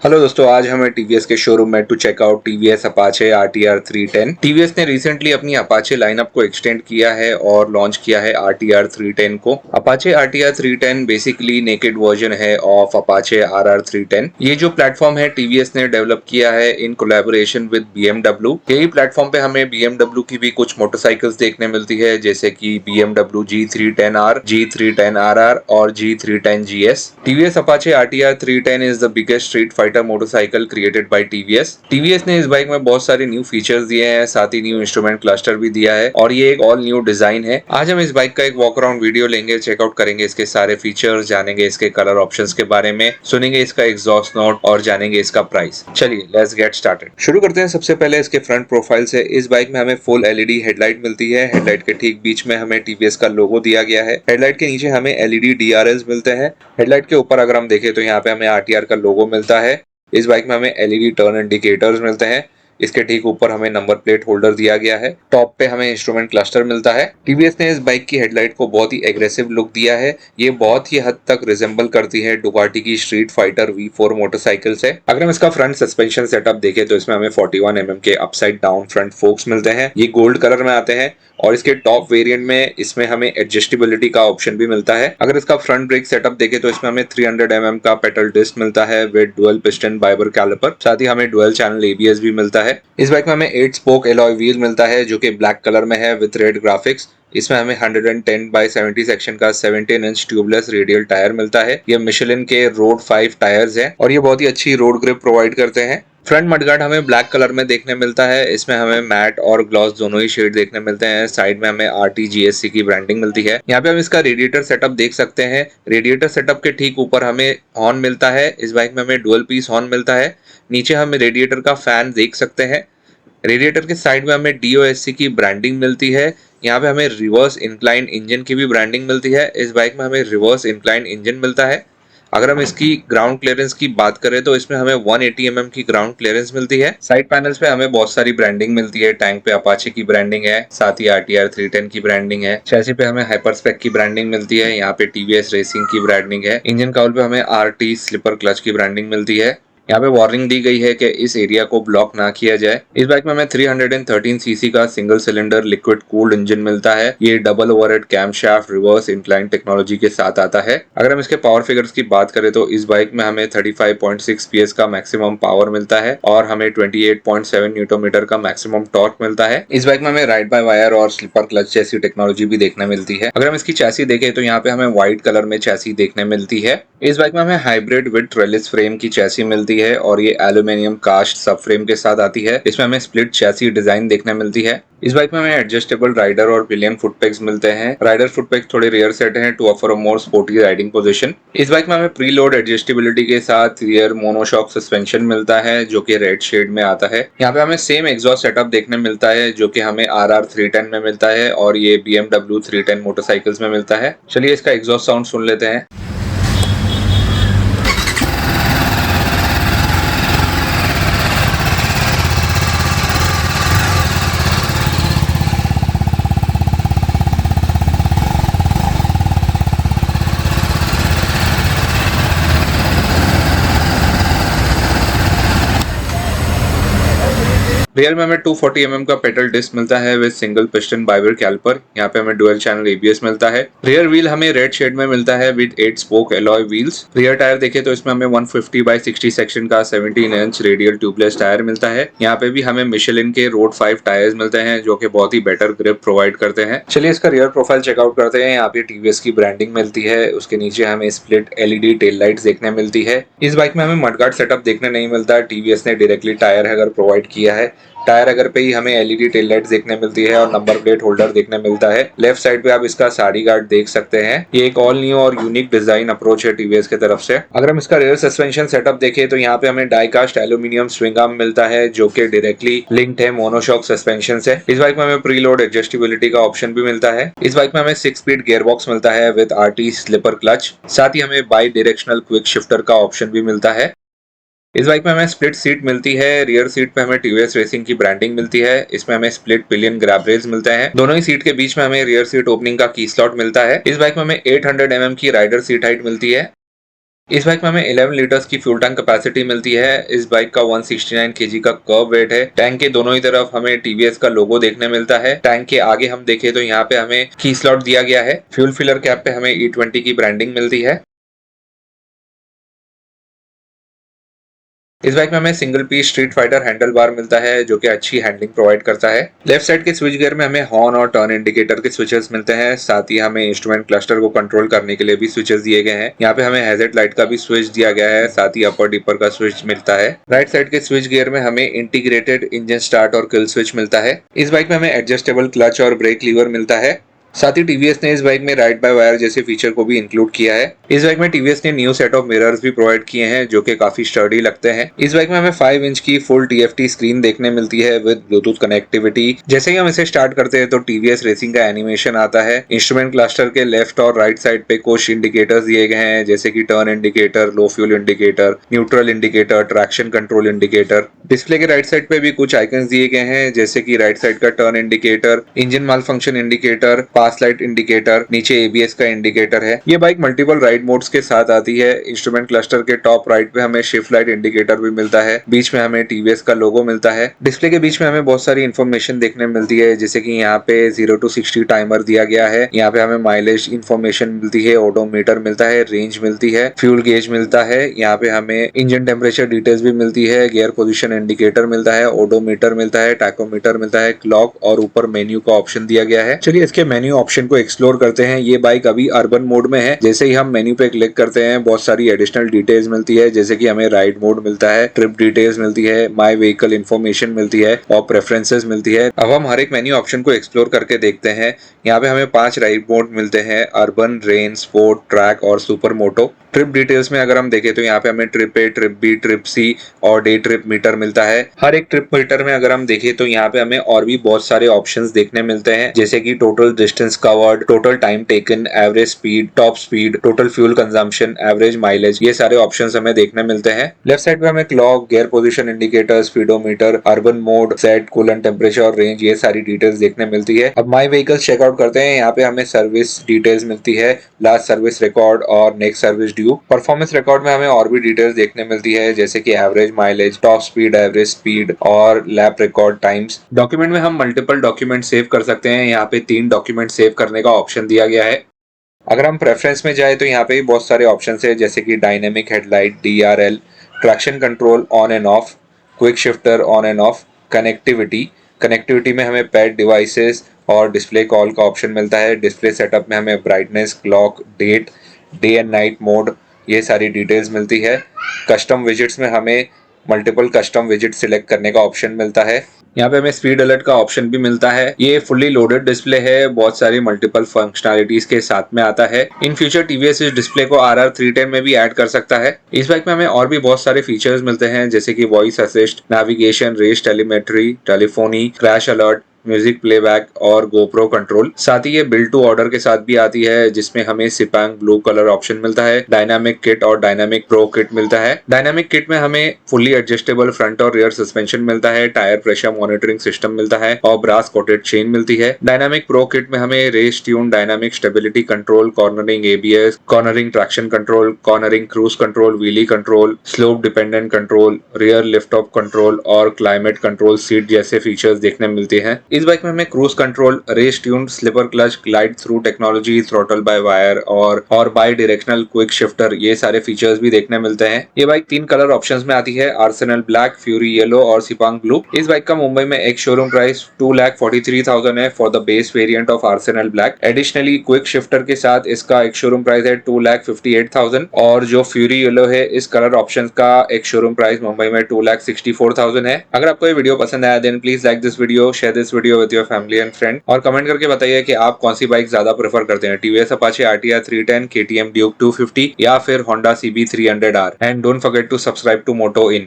Hello दोस्तों, आज हमें टीवीएस के शोरूम में to check out TVS Apache RTR 310। TVS ने रिसेंटली अपनी अपाचे लाइनअप को एक्सटेंड किया है और लॉन्च किया है आरटीआर 310 को। Apache RTR 310 basically naked version है ऑफ अपाचे आरआर 310। ये जो प्लेटफॉर्म है टीवीएस ने डेवलप किया है इन कोलैबोरेशन विद बीएमडब्ल्यू। यही प्लेटफॉर्म पे हमें बीएमडब्ल्यू की भी कुछ मोटरसाइकिल्स देखने मिलती है, जैसे कि बीएमडब्ल्यू G310R, G310RR और G310GS। TVS Apache RTR 310 is the biggest street fighter motorcycle created by TVS. TVS ने इस बाइक में बहुत सारे न्यू फीचर्स दिए हैं, साथ ही न्यू इंस्ट्रूमेंट क्लस्टर भी दिया है और ये एक ऑल न्यू डिजाइन है। आज हम इस बाइक का एक वॉक अराउंड वीडियो लेंगे, चेकआउट करेंगे इसके सारे फीचर्स, जानेंगे इसके कलर ऑप्शंस के बारे में, सुनेंगे इसका एग्जॉस्ट नोट और जानेंगे इसका प्राइस। चलिए लेट्स गेट स्टार्टेड। शुरू करते हैं सबसे पहले इसके फ्रंट प्रोफाइल से। इस बाइक में हमें फुल एलईडी हेडलाइट मिलती है। हेडलाइट के ठीक बीच में हमें टीवीएस का लोगो दिया गया है। हेडलाइट के नीचे हमें एलईडी डीआरएल्स मिलते हैं। हेडलाइट के ऊपर अगर हम देखें तो यहाँ पे हमें आरटीआर का लोगो मिलता है। इस बाइक में हमें एलईडी टर्न इंडिकेटर्स मिलते हैं। इसके ठीक ऊपर हमें नंबर प्लेट होल्डर दिया गया है। टॉप पे हमें इंस्ट्रूमेंट क्लस्टर मिलता है। टीवीएस ने इस बाइक की हेडलाइट को बहुत ही एग्रेसिव लुक दिया है। ये बहुत ही हद तक रिजेंबल करती है डुकाटी की स्ट्रीट फाइटर V4 मोटरसाइकिल से। अगर हम इसका फ्रंट सस्पेंशन सेटअप देखें तो इसमें हमें 41 mm के अपसाइड डाउन फ्रंट फोक्स मिलते हैं। ये गोल्ड कलर में आते हैं और इसके टॉप वेरिएंट में इसमें हमें एडजस्टेबिलिटी का ऑप्शन भी मिलता है। अगर इसका फ्रंट ब्रेक सेटअप देखें तो इसमें हमें 300 mm का पेडल डिस्क मिलता है विद डुअल पिस्टन बाइबर कैलिपर। साथ ही हमें डुअल चैनल एबीएस भी मिलता है। इस बाइक में हमें 8 स्पोक एलॉय व्हील मिलता है जो कि ब्लैक कलर में है विद रेड ग्राफिक्स। इसमें हमें 110/70 सेक्शन का 17 इंच ट्यूबलेस रेडियल टायर मिलता है। ये मिशेलिन के रोड 5 टायर्स हैं और ये बहुत ही अच्छी रोड ग्रिप प्रोवाइड करते हैं। फ्रंट मडगार्ड हमें ब्लैक कलर में देखने मिलता है। इसमें हमें मैट और ग्लॉस दोनों ही शेड देखने मिलते हैं। साइड में हमें RTGSC की ब्रांडिंग मिलती है। यहाँ पे हम इसका रेडिएटर सेटअप देख सकते हैं। रेडिएटर सेटअप के ठीक ऊपर हमें हॉर्न मिलता है। इस बाइक में हमें डुअल पीस हॉर्न मिलता है। नीचे हम रेडिएटर का फैन देख सकते हैं। रेडिएटर के साइड में हमें DOSC की ब्रांडिंग मिलती है। यहाँ पे हमें रिवर्स इंक्लाइन इंजन की भी ब्रांडिंग मिलती है। इस बाइक में हमें रिवर्स इंक्लाइन इंजन मिलता है। अगर हम इसकी ग्राउंड क्लियरेंस की बात करें तो इसमें हमें 180 mm की ग्राउंड क्लियरेंस मिलती है। साइड पैनल्स पे हमें बहुत सारी ब्रांडिंग मिलती है। टैंक पे अपाचे की ब्रांडिंग है, साथ ही आरटीआर 310 की ब्रांडिंग है। चैसी पे हमें हाइपरस्पेक की ब्रांडिंग मिलती है। यहाँ पे टीवीएस रेसिंग की ब्रांडिंग है। इंजन काउल पे हमें RT स्लिपर क्लच की ब्रांडिंग मिलती है। यहाँ पे वार्निंग दी गई है कि इस एरिया को ब्लॉक ना किया जाए। इस बाइक में हमें 313 सीसी का single cylinder liquid cooled engine मिलता है। ये double overhead camshaft reverse incline technology के साथ आता है। अगर हम इसके पावर फिगर्स की बात करें तो इस बाइक में हमें 35.6 PS का मैक्सिमम पावर मिलता है और हमें 28.7 न्यूटन मीटर का मैक्सिमम टॉर्क मिलता है। इस बाइक में हमें राइड बाय वायर और स्लीपर क्लच जैसी टेक्नोलॉजी भी देखने मिलती है। अगर हम इसकी चैसी देखें तो यहाँ पे हमें व्हाइट कलर में चैसी देखने मिलती है। इस बाइक में हमें हाइब्रिड विद ट्रेलिस फ्रेम की चैसी मिलती है और ये एल्यूमिनियम कास्ट सब फ्रेम के साथ आती है। इसमें हमें स्प्लिट चैसी डिजाइन देखने मिलती है। इस बाइक में हमें एडजस्टेबल राइडर और पिलियन फुटपेग्स मिलते हैं। राइडर फुटपेग थोड़े रेयर सेट हैं to offer a more sporty riding position. इस बाइक में हमें प्रीलोड एडजस्टेबिलिटी के साथ रियर मोनोशॉक सस्पेंशन मिलता है जो कि रेड शेड में आता है। यहाँ पे हमें सेम एग्जॉस्ट सेटअप देखने मिलता है जो कि हमें RR 310 में मिलता है और ये BMW 310 मोटरसाइकिल्स में मिलता है। चलिए इसका एग्जॉस्ट साउंड सुन लेते हैं। रियर में हमें 240 mm का पेडल डिस्क मिलता है विद सिंगल पिस्टन बाइबर कैलिपर। यहाँ पे हमें डुअल चैनल एबीएस मिलता है। रियर व्हील हमें रेड शेड में मिलता है with 8 spoke alloy wheels. Rear tyre देखें तो इसमें हमें 150/60 सेक्शन का 17 इंच रेडियल ट्यूबलेस टायर मिलता है। यहाँ पे भी हमें मिशेलिन के रोड 5 टायर्स मिलते हैं जो कि बहुत ही बेटर ग्रिप प्रोवाइड करते हैं। चलिए इसका रियर प्रोफाइल चेकआउट करते हैं। यहाँ पे टीवीएस की ब्रांडिंग मिलती है। उसके नीचे हमें स्प्लिट एलईडी टेल लाइट्स देखने मिलती है। इस बाइक में हमें मडगार्ड सेटअप देखने नहीं मिलता। टीवीएस ने डायरेक्टली टायर अगर प्रोवाइड किया है। टायर अगर पे ही हमें एलईडी टेल लाइट्स देखने मिलती है और नंबर प्लेट होल्डर देखने मिलता है। लेफ्ट साइड पे आप इसका साड़ी गार्ड देख सकते हैं। ये एक ऑल न्यू और यूनिक डिजाइन अप्रोच है टीवीएस की तरफ से। अगर हम इसका रियर सस्पेंशन सेटअप देखें तो यहाँ पे हमें डाइकास्ट एल्यूमिनियम स्विंग आर्म मिलता है जो कि डायरेक्टली लिंक्ड है मोनोशॉक सस्पेंशन से। इस बाइक में हमें प्रीलोड एडजस्टेबिलिटी का ऑप्शन भी मिलता है। इस बाइक में हमें 6 स्पीड गियर बॉक्स मिलता है विद RT स्लिपर क्लच। साथ ही हमें बाई डायरेक्शनल क्विक शिफ्टर का ऑप्शन भी मिलता है। इस बाइक में हमें स्प्लिट सीट मिलती है। रियर सीट पे हमें टीवीएस रेसिंग की ब्रांडिंग मिलती है। इसमें हमें स्प्लिट पिलियन ग्रैब रेल्स मिलते हैं। दोनों ही सीट के बीच में हमें रियर सीट ओपनिंग का की स्लॉट मिलता है। इस बाइक में हमें 800 mm की राइडर सीट हाइट मिलती है। इस बाइक में हमें 11 लीटर्स की फ्यूल टैंक कैपेसिटी मिलती है। इस बाइक का 169 केजी का कर्व वेट है। टैंक के दोनों ही तरफ हमें टीवीएस का लोगो देखने मिलता है। टैंक के आगे हम देखें तो यहाँ पे हमें की स्लॉट दिया गया है। फ्यूल फिलर कैप पे हमें E20 की ब्रांडिंग मिलती है। इस बाइक में हमें single piece street fighter handle bar मिलता है जो कि अच्छी हैंडलिंग प्रोवाइड करता है। लेफ्ट साइड के स्विच गियर में हमें हॉर्न और टर्न इंडिकेटर के स्विचेस मिलते हैं। साथ ही हमें इंस्ट्रूमेंट क्लस्टर को कंट्रोल करने के लिए भी स्विचेस दिए गए हैं। यहाँ पे हमें हैजर्ड लाइट का भी स्विच दिया गया है। साथ ही अपर डिपर का स्विच मिलता है। राइट साइड के स्विच गियर में हमें इंटीग्रेटेड इंजन स्टार्ट और किल स्विच मिलता है। इस बाइक में हमें एडजस्टेबल क्लच और ब्रेक लीवर मिलता है। साथ ही टीवीएस ने इस बाइक में राइड बाय वायर जैसे फीचर को भी इंक्लूड किया है। इस बाइक में टीवीएस ने न्यू सेट ऑफ मिरर्स भी प्रोवाइड किए हैं जो कि काफी स्टर्डी लगते हैं। इस बाइक में हमें 5 इंच की फुल TFT स्क्रीन देखने मिलती है विद ब्लूटूथ कनेक्टिविटी। जैसे ही हम इसे स्टार्ट करते हैं तो टीवीएस रेसिंग का एनिमेशन आता है। इंस्ट्रूमेंट क्लस्टर के लेफ्ट और राइट साइड पे कुछ इंडिकेटर्स दिए गए हैं जैसे कि टर्न इंडिकेटर, लो fuel indicator, neutral indicator, traction control indicator. Display के राइट साइड पे भी कुछ आइकन्स दिए गए हैं जैसे कि राइट साइड का टर्न इंडिकेटर, इंजन माल फंक्शन इंडिकेटर, पास लाइट इंडिकेटर, नीचे ABS का इंडिकेटर है। ये बाइक मल्टीपल राइड मोड्स के साथ आती है। इंस्ट्रूमेंट क्लस्टर के टॉप राइट पे हमें शिफ्ट लाइट इंडिकेटर भी मिलता है। बीच में हमें TVS का लोगो मिलता है। डिस्प्ले के बीच में हमें बहुत सारी इन्फॉर्मेशन देखने मिलती है जैसे कि यहाँ पे 0 to 60 टाइमर दिया गया है। यहाँ पे हमें माइलेज इन्फॉर्मेशन मिलती है, ओडोमीटर मिलता है, रेंज मिलती है, फ्यूल गेज मिलता है। यहाँ पे हमें इंजन टेम्परेचर डिटेल्स भी मिलती है, गियर पोजिशन इंडिकेटर मिलता है, ओडोमीटर मिलता है, टैकोमीटर मिलता है, क्लॉक और ऊपर मेन्यू का ऑप्शन दिया गया है। चलिए इसके मेन्यू ऑप्शन को एक्सप्लोर करते हैं। ये बाइक अभी अर्बन मोड में है। जैसे ही हम मेन्यू पे क्लिक करते हैं बहुत सारी एडिशनल डिटेल्स मिलती है जैसे कि हमें राइड मोड मिलता है, ट्रिप डिटेल्स मिलती है, माय व्हीकल इन्फॉर्मेशन मिलती है और प्रेफरेंसेस मिलती है। अब हम हर एक मेन्यू ऑप्शन को एक्सप्लोर करके देखते हैं। यहाँ पे हमें 5 राइड मोड मिलते हैं, अर्बन, रेन, स्पोर्ट, ट्रैक और सुपर मोटो। ट्रिप डिटेल्स में अगर हम देखें तो यहाँ पे हमें trip A, trip B, trip C और डे ट्रिप मीटर मिलता है। हर एक ट्रिप मीटर में अगर हम देखें तो यहाँ पे हमें और भी बहुत सारे ऑप्शंस देखने मिलते हैं जैसे कि total distance covered, total time taken, average speed, top speed, total fuel consumption, average mileage, ये सारे ऑप्शंस हमें देखने मिलते हैं। लेफ्ट साइड पे हमें clock, gear position indicator, speedometer, urban mode, set, coolant temperature और रेंज, ये सारी डिटेल्स देखने मिलती है। अब माई व्हीकल्स चेकआउट करते हैं। यहाँ पे हमें सर्विस डिटेल्स मिलती है, लास्ट सर्विस रिकॉर्ड और next service due. Performance record में हमें और भी डिटेल्स देखने मिलती है जैसे कि average mileage, top speed, average speed और लैप रिकॉर्ड टाइम्स। डॉक्यूमेंट में हम मल्टीपल डॉक्यूमेंट सेव कर सकते हैं। यहाँ पे 3 डॉक्यूमेंट सेव करने का ऑप्शन दिया गया है। अगर हम प्रेफरेंस में जाए तो यहाँ पे भी बहुत सारे ऑप्शन है जैसे कि dynamic headlight, DRL, traction control on and off, quick shifter on and off, connectivity. Connectivity में हमें पैड डिवाइसेस और डिस्प्ले कॉल का ऑप्शन मिलता है। डिस्प्ले सेटअप में हमें brightness, clock, date, day and night mode, ये सारी डिटेल्स मिलती है। कस्टम विजिट्स में हमें मल्टीपल कस्टम विजिट सिलेक्ट करने का ऑप्शन मिलता है। यहाँ पे हमें स्पीड अलर्ट का ऑप्शन भी मिलता है। ये फुल्ली लोडेड डिस्प्ले है, बहुत सारी मल्टीपल फंक्शनैलिटीज के साथ में आता है। इन फ्यूचर टीवीएस इस डिस्प्ले को RR310 में भी ऐड कर सकता है। इस बाइक में हमें और भी बहुत सारे फीचर्स मिलते हैं जैसे कि voice assist, navigation, race telemetry, telephony, crash alert, music playback और गोप्रो कंट्रोल। साथ ही ये बिल्ड टू ऑर्डर के साथ भी आती है जिसमें हमें सिपांग ब्लू कलर ऑप्शन मिलता है, डायनामिक किट और डायनामिक प्रो किट मिलता है। डायनामिक किट में हमें फुल्ली एडजस्टेबल फ्रंट और रियर सस्पेंशन मिलता है, टायर प्रेशर मॉनिटरिंग सिस्टम मिलता है और ब्रास कोटेड चेन मिलती है। डायनामिक प्रो किट में हमें race tune, dynamic stability control, cornering ABS, cornering traction control, cornering cruise control, wheelie control, slope dependent control, rear lift off control और climate control seat जैसे features देखने मिलते हैं। इस बाइक में हमें cruise control, race tune, slipper clutch, glide through technology, throttle by wire और bidirectional quick shifter, ये सारे फीचर्स भी देखने मिलते हैं। ये बाइक 3 कलर ऑप्शंस में आती है, आर्सेनल ब्लैक, फ्यूरी येलो और सिपांग ब्लू। इस बाइक का मुंबई में एक शोरूम प्राइस 2,43,000 है for the base variant of Arsenal black. Additionally quick shifter के साथ इसका एक शोरूम प्राइस है 2,58,000 और जो फ्यूरी येलो है इस कलर ऑप्शन का एक शोरूम प्राइस मुंबई में 2,64,000 है। अगर आपको ये वीडियो पसंद आया then please like this video, share this video with your family and friend और कमेंट करके बताइए कि आप कौन सी बाइक ज्यादा प्रेफर करते हैं, TVS Apache RTR 310, KTM Duke 250 या फिर Honda CB 300R। And don't forget to subscribe to Moto in.